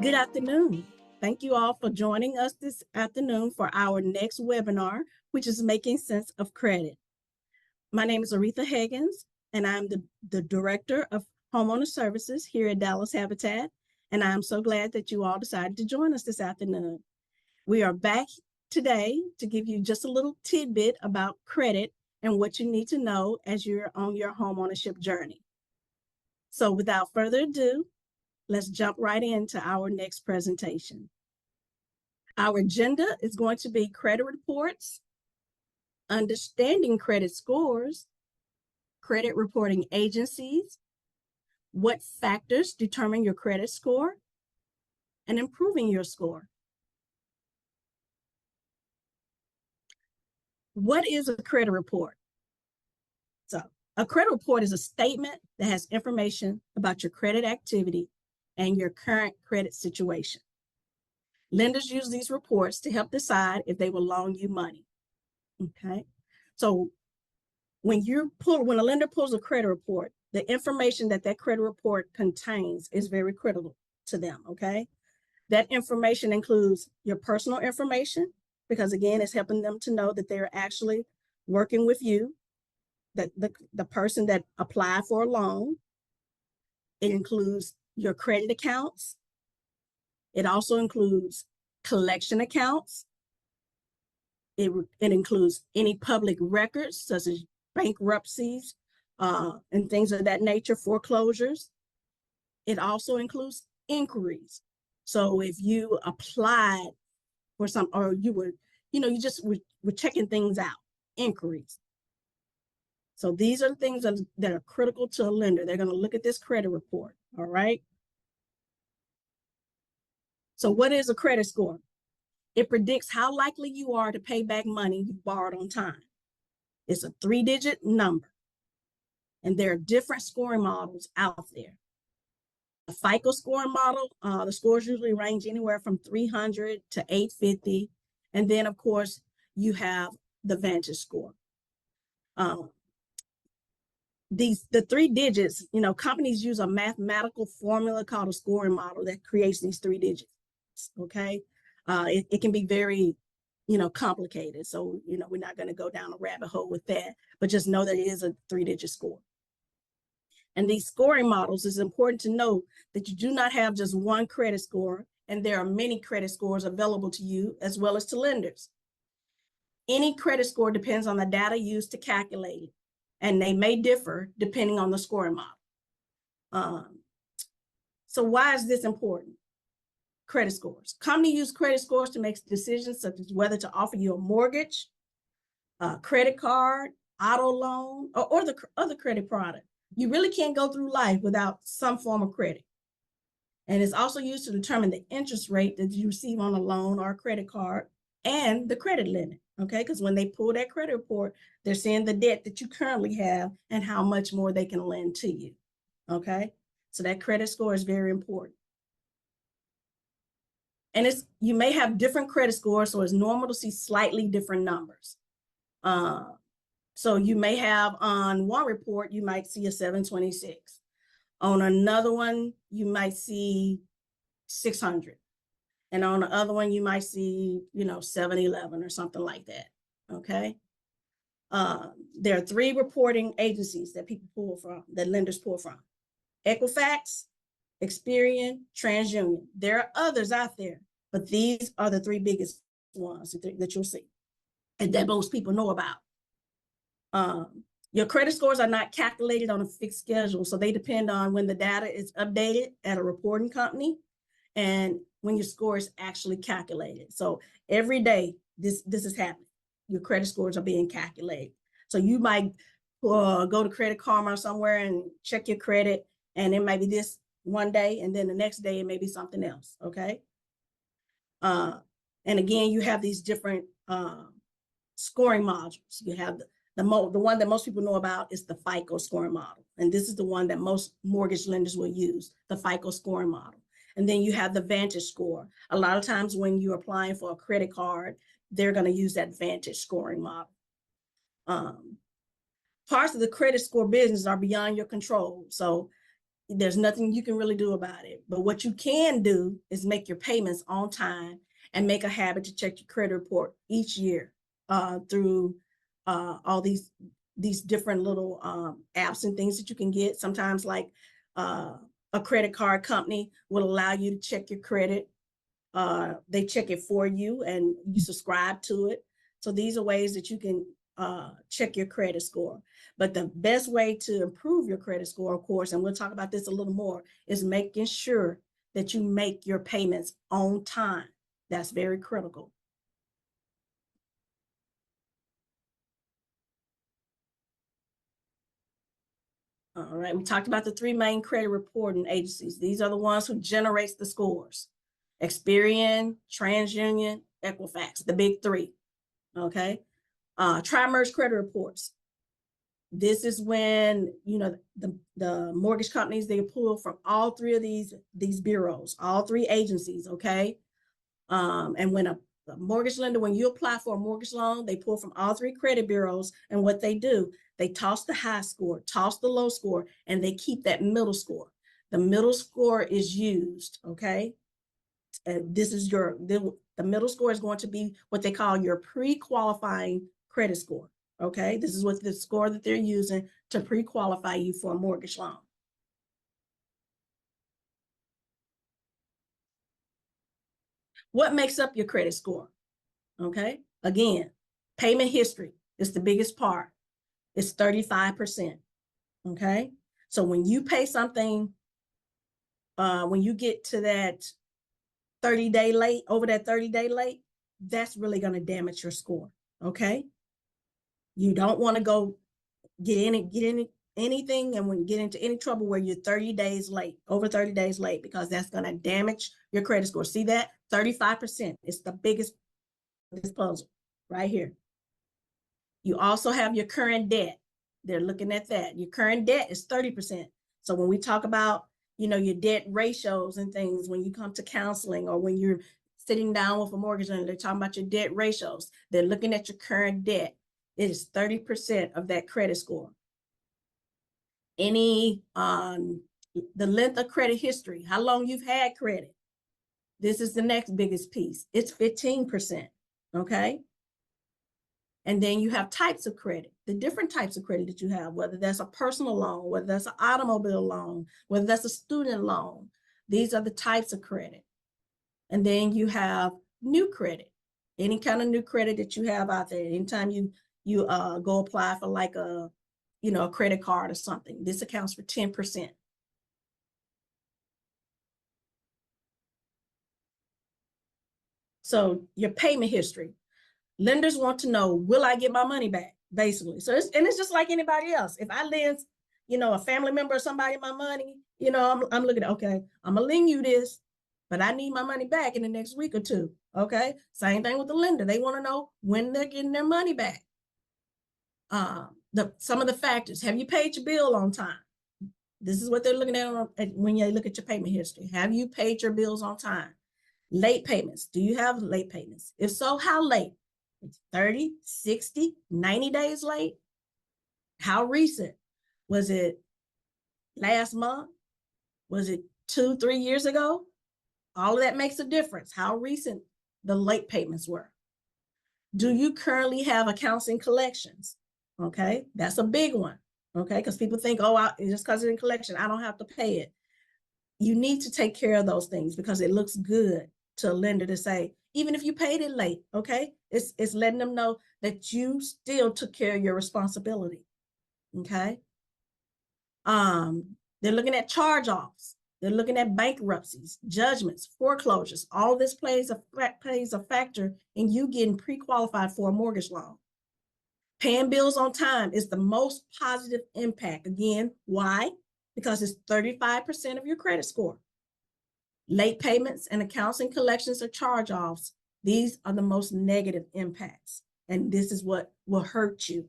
Good afternoon. Thank you all for joining us this afternoon for our next webinar, which is Making Sense of Credit. My name is Aretha Higgins, and I'm the Director of Homeowner Services here at Dallas Habitat, and I'm so glad that you all decided to join us this afternoon. We are back today to give you just a little tidbit about credit and what you need to know as you're on your homeownership journey. So without further ado, let's jump right into our next presentation. Our agenda is going to be credit reports, understanding credit scores, credit reporting agencies, what factors determine your credit score, and improving your score. What is a credit report? So, a credit report is a statement that has information about your credit activity and your current credit situation. Lenders use these reports to help decide if they will loan you money. Okay, so when a lender pulls a credit report, the information that credit report contains is very critical to them. Okay, that information includes your personal information, because again, it's helping them to know that they're actually working with you, that the person that applied for a loan. It includes your credit accounts. It also includes collection accounts. It includes any public records, such as bankruptcies and things of that nature, foreclosures. It also includes inquiries. So if you applied for some, or you were, you just were checking things out, inquiries. So these are the things that are critical to a lender. They're going to look at this credit report, all right? So what is a credit score? It predicts how likely you are to pay back money you borrowed on time. It's a 3-digit number, and there are different scoring models out there. The FICO scoring model, the scores usually range anywhere from 300 to 850, and then of course you have the Vantage score. The 3 digits, companies use a mathematical formula called a scoring model that creates these 3 digits. Okay, it can be very, complicated. So, we're not going to go down a rabbit hole with that, but just know that it is a 3-digit score. And these scoring models, it's important to know that you do not have just one credit score, and there are many credit scores available to you as well as to lenders. Any credit score depends on the data used to calculate it, and they may differ depending on the scoring model. So why is this important? Credit scores. Companies use credit scores to make decisions such as whether to offer you a mortgage, a credit card, auto loan, or the other credit product. You really can't go through life without some form of credit. And it's also used to determine the interest rate that you receive on a loan or a credit card and the credit limit, okay? Because when they pull that credit report, they're seeing the debt that you currently have and how much more they can lend to you, okay? So that credit score is very important. And you may have different credit scores, so it's normal to see slightly different numbers. So you may have on one report, you might see a 726. On another one, you might see 600. And on the other one, you might see, 711 or something like that, okay? There are 3 reporting agencies that people pull from, that lenders pull from. Equifax, Experian, TransUnion. There are others out there, but these are the 3 biggest ones that you'll see and that most people know about. Your credit scores are not calculated on a fixed schedule, so they depend on when the data is updated at a reporting company and when your score is actually calculated. So every day this is happening. Your credit scores are being calculated. So you might go to Credit Karma or somewhere and check your credit, and it might be this one day, and then the next day it may be something else, okay? And again, you have these different scoring modules. You have the one that most people know about is the FICO scoring model. And this is the one that most mortgage lenders will use, the FICO scoring model. And then you have the Vantage score. A lot of times when you're applying for a credit card, they're going to use that Vantage scoring model. Parts of the credit score business are beyond your control. So there's nothing you can really do about it. But what you can do is make your payments on time and make a habit to check your credit report each year through all these different little apps and things that you can get. Sometimes like a credit card company will allow you to check your credit. They check it for you and you subscribe to it. So these are ways that you can check your credit score. But the best way to improve your credit score, of course, and we'll talk about this a little more, is making sure that you make your payments on time. That's very critical. All right, we talked about the three main credit reporting agencies. These are the ones who generates the scores: Experian, TransUnion, Equifax, the big three. Okay, Tri-Merge credit reports. This is when, you know, the mortgage companies, they pull from all three of these bureaus, all three agencies, okay? And when a mortgage lender, when you apply for a mortgage loan, they pull from all three credit bureaus, and what they do, they toss the high score, toss the low score, and they keep that middle score. The middle score is used, okay? This is the middle score is going to be what they call your pre-qualifying credit score. Okay, this is what the score that they're using to pre-qualify you for a mortgage loan. What makes up your credit score? Okay, again, payment history is the biggest part. It's 35%. Okay, so when you pay something, when you get to that 30-day late, over that 30-day late, that's really going to damage your score. Okay, you don't want to go get anything and when get into any trouble where you're 30 days late, over 30 days late, because that's going to damage your credit score. See that? 35%. It's the biggest puzzle right here. You also have your current debt. They're looking at that. Your current debt is 30%. So when we talk about, you know, your debt ratios and things, when you come to counseling or when you're sitting down with a mortgage lender, they're talking about your debt ratios. They're looking at your current debt. It is 30% of that credit score. Any the length of credit history, how long you've had credit. This is the next biggest piece. It's 15%. Okay. And then you have types of credit, the different types of credit that you have, whether that's a personal loan, whether that's an automobile loan, whether that's a student loan. These are the types of credit. And then you have new credit, any kind of new credit that you have out there. Anytime you go apply for like a, you know, a credit card or something, this accounts for 10%. So your payment history, lenders want to know, will I get my money back? Basically. So it's just like anybody else. If I lend, you know, a family member or somebody my money, you know, I'm looking at, okay, I'm gonna lend you this, but I need my money back in the next week or two. Okay. Same thing with the lender. They want to know when they're getting their money back. Some of the factors, have you paid your bill on time? This is what they're looking at when you look at your payment history. Have you paid your bills on time? Late payments. Do you have late payments? If so, how late? 30, 60, 90 days late? How recent? Was it last month? Was it 2, 3 years ago? All of that makes a difference. How recent the late payments were. Do you currently have accounts in collections? Okay, that's a big one. Okay, because people think, oh, just because it's in collection, I don't have to pay it. You need to take care of those things because it looks good to a lender to say, even if you paid it late, okay, it's letting them know that you still took care of your responsibility. Okay. They're looking at charge-offs. They're looking at bankruptcies, judgments, foreclosures. All this plays a factor in you getting pre-qualified for a mortgage loan. Paying bills on time is the most positive impact. Again, why? Because it's 35% of your credit score. Late payments and accounts and collections or charge-offs, these are the most negative impacts. And this is what will hurt you.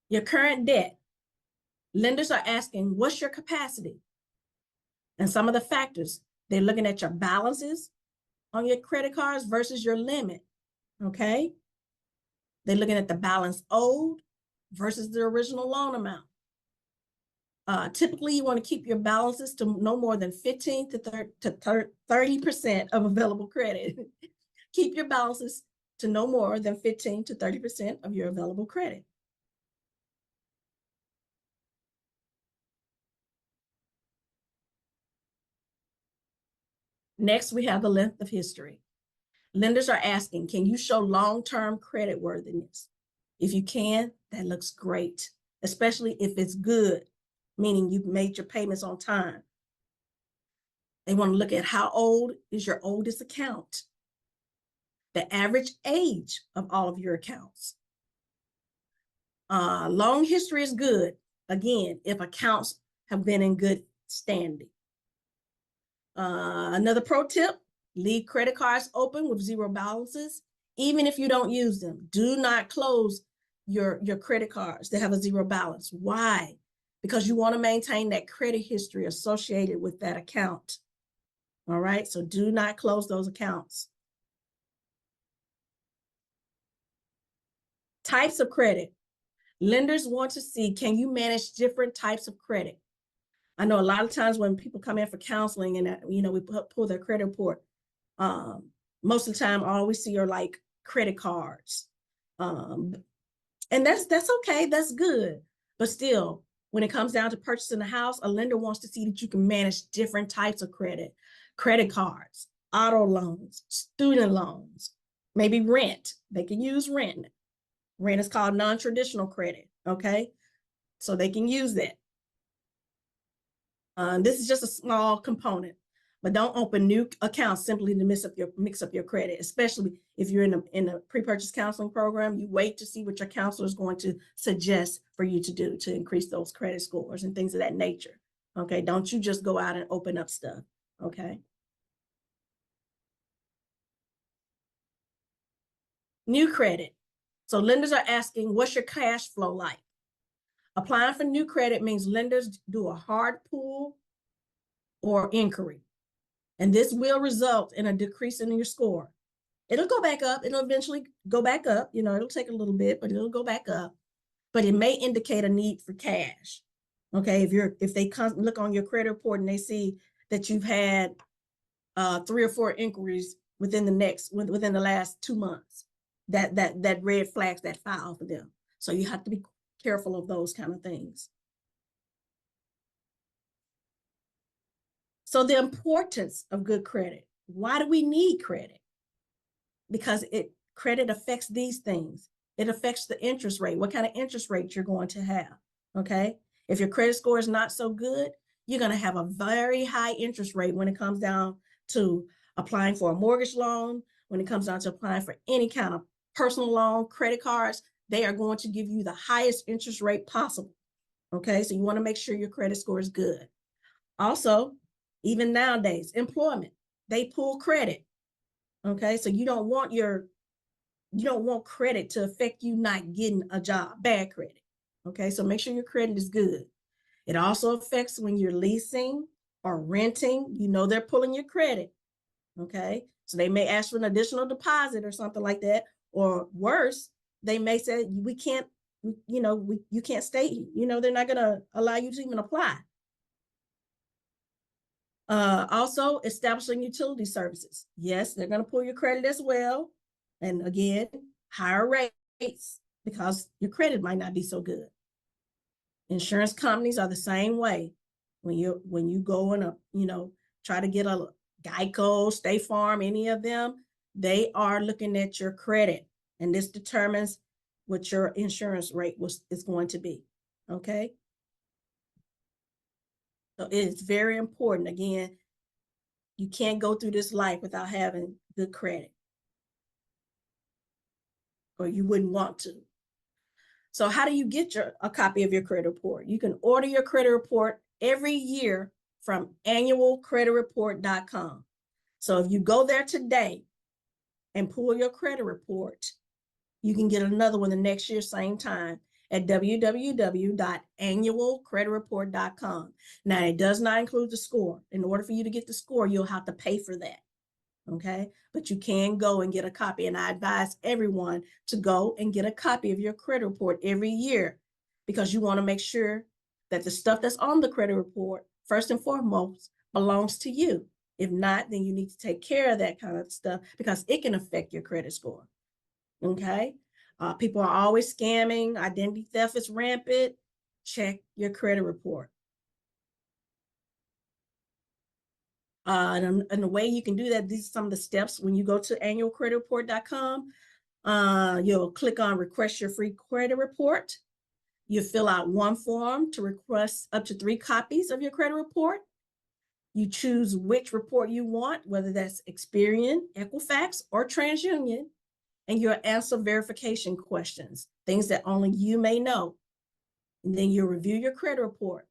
Your current debt. Lenders are asking, what's your capacity? And some of the factors, they're looking at your balances on your credit cards versus your limit. Okay. They're looking at the balance owed versus the original loan amount. Typically, you want to keep your balances to no more than 15 to 30% of available credit. Keep your balances to no more than 15 to 30% of your available credit. Next, we have the length of history. Lenders are asking, can you show long-term credit worthiness? If you can, that looks great, especially if it's good, meaning you've made your payments on time. They want to look at how old is your oldest account, the average age of all of your accounts. Long history is good, again, if accounts have been in good standing. Another pro tip, leave credit cards open with zero balances, even if you don't use them. Do not close your credit cards that have a zero balance. Why? Because you want to maintain that credit history associated with that account. All right, so do not close those accounts. Types of credit. Lenders want to see, can you manage different types of credit? I know a lot of times when people come in for counseling and, we pull their credit report, most of the time all we see are like credit cards. And that's okay, that's good. But still, when it comes down to purchasing a house, a lender wants to see that you can manage different types of credit cards, auto loans, student loans, maybe rent. They can use rent. Rent is called non-traditional credit, okay? So they can use that. This is just a small component, but don't open new accounts simply to mix up your credit, especially if you're in a pre-purchase counseling program. You wait to see what your counselor is going to suggest for you to do to increase those credit scores and things of that nature. Okay, don't you just go out and open up stuff, okay? New credit. So lenders are asking, what's your cash flow like? Applying for new credit means lenders do a hard pull or inquiry, and this will result in a decrease in your score. It'll go back up. It'll eventually go back up. It'll take a little bit, but it'll go back up. But it may indicate a need for cash. Okay, if they look on your credit report and they see that you've had 3 or 4 inquiries within the last 2 months, that red flags that file for them. So you have to be careful of those kind of things. So the importance of good credit. Why do we need credit? Because credit affects these things. It affects the interest rate, what kind of interest rate you're going to have, okay? If your credit score is not so good, you're going to have a very high interest rate when it comes down to applying for a mortgage loan, when it comes down to applying for any kind of personal loan, credit cards. They are going to give you the highest interest rate possible, okay? So you want to make sure your credit score is good. Also, even nowadays, employment, they pull credit, okay? So you don't want credit to affect you not getting a job, bad credit, okay? So make sure your credit is good. It also affects when you're leasing or renting, they're pulling your credit, okay? So they may ask for an additional deposit or something like that, or worse, they may say, you can't stay, they're not gonna allow you to even apply. Also, establishing utility services. Yes, they're going to pull your credit as well. And again, higher rates because your credit might not be so good. Insurance companies are the same way. When you go and try to get a Geico, State Farm, any of them, they are looking at your credit, and this determines what your insurance rate is going to be. Okay. So it's very important. Again, you can't go through this life without having good credit, or you wouldn't want to. So how do you get a copy of your credit report? You can order your credit report every year from annualcreditreport.com. So if you go there today and pull your credit report, you can get another one the next year, same time, at www.annualcreditreport.com. Now, it does not include the score. In order for you to get the score, you'll have to pay for that. okay? But you can go and get a copy, and I advise everyone to go and get a copy of your credit report every year, because you want to make sure that the stuff that's on the credit report, first and foremost, belongs to you. If not, then you need to take care of that kind of stuff, because it can affect your credit score, okay? People are always scamming. Identity theft is rampant. Check your credit report. And the way you can do that, these are some of the steps. When you go to annualcreditreport.com, you'll click on request your free credit report. You fill out one form to request up to 3 copies of your credit report. You choose which report you want, whether that's Experian, Equifax, or TransUnion, and you'll answer verification questions, things that only you may know. And then you'll review your credit report.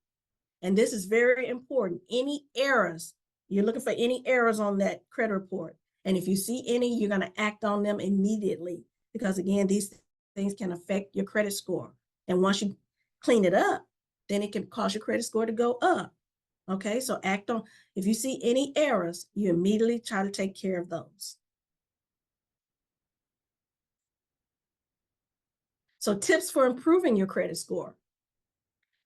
And this is very important. Any errors, you're looking for any errors on that credit report. And if you see any, you're going to act on them immediately, because again, these things can affect your credit score. And once you clean it up, then it can cause your credit score to go up. Okay, so act on, if you see any errors, you immediately try to take care of those. So tips for improving your credit score.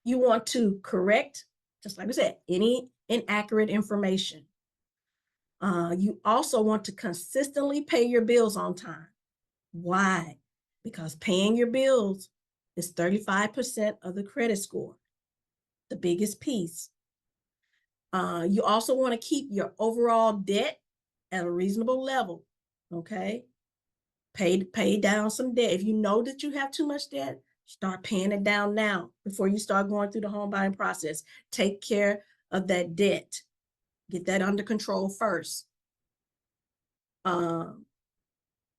You want to correct, just like I said, any inaccurate information. You also want to consistently pay your bills on time. Why? Because paying your bills is 35% of the credit score, the biggest piece. You also want to keep your overall debt at a reasonable level, okay? Pay down some debt. If you know that you have too much debt, start paying it down now before you start going through the home buying process. Take care of that debt. Get that under control first. Open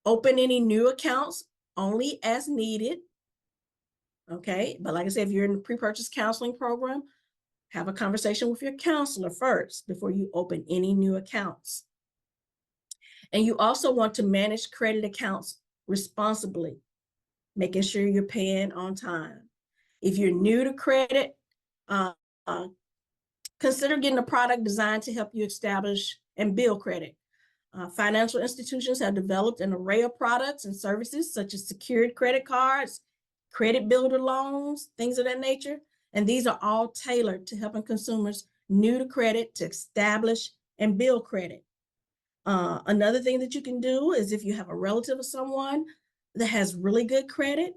any new accounts only as needed. Okay, but like I said, if you're in the pre-purchase counseling program, have a conversation with your counselor first before you open any new accounts. And you also want to manage credit accounts responsibly, making sure you're paying on time. If you're new to credit, consider getting a product designed to help you establish and build credit. Financial institutions have developed an array of products and services such as secured credit cards, credit builder loans, things of that nature. And these are all tailored to helping consumers new to credit to establish and build credit. Another thing that you can do is, if you have a relative or someone that has really good credit,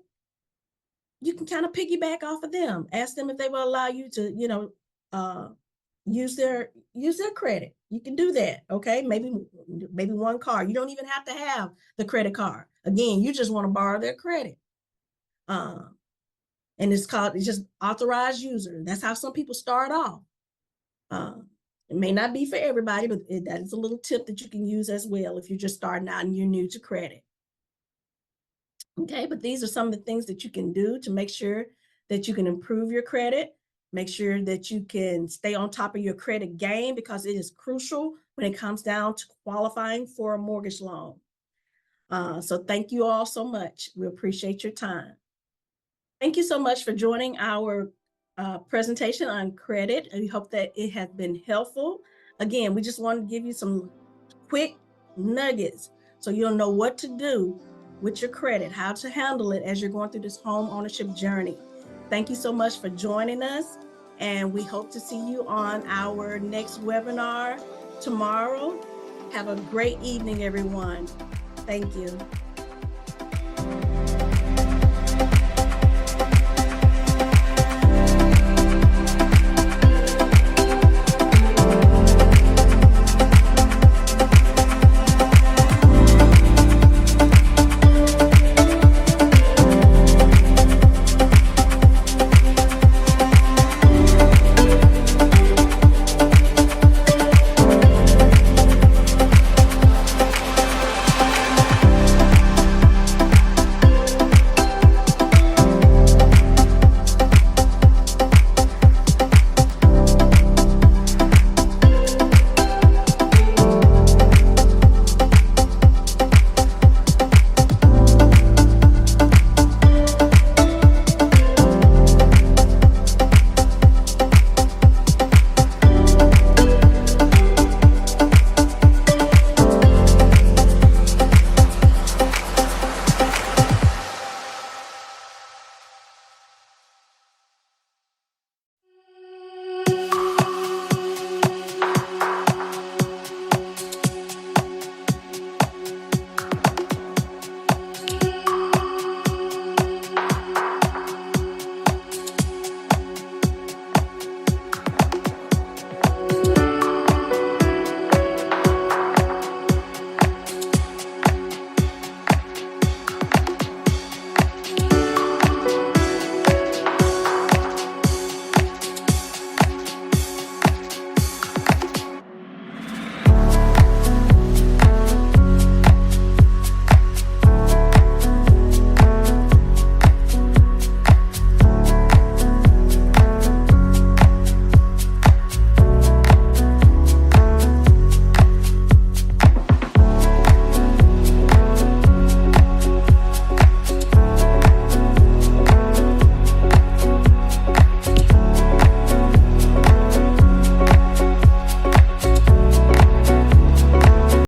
you can kind of piggyback off of them. Ask them if they will allow you to, use their credit. You can do that, okay? Maybe one card. You don't even have to have the credit card. Again, you just want to borrow their credit. And it's just authorized user. That's how some people start off. It may not be for everybody, but that is a little tip that you can use as well if you're just starting out and you're new to credit. Okay, but these are some of the things that you can do to make sure that you can improve your credit. Make sure that you can stay on top of your credit game, because it is crucial when it comes down to qualifying for a mortgage loan. So thank you all so much. We appreciate your time. Thank you so much for joining our presentation on credit. We hope that it has been helpful. Again, we just wanted to give you some quick nuggets so you'll know what to do with your credit, how to handle it as you're going through this home ownership journey. Thank you so much for joining us, and we hope to see you on our next webinar tomorrow. Have a great evening, everyone. Thank you.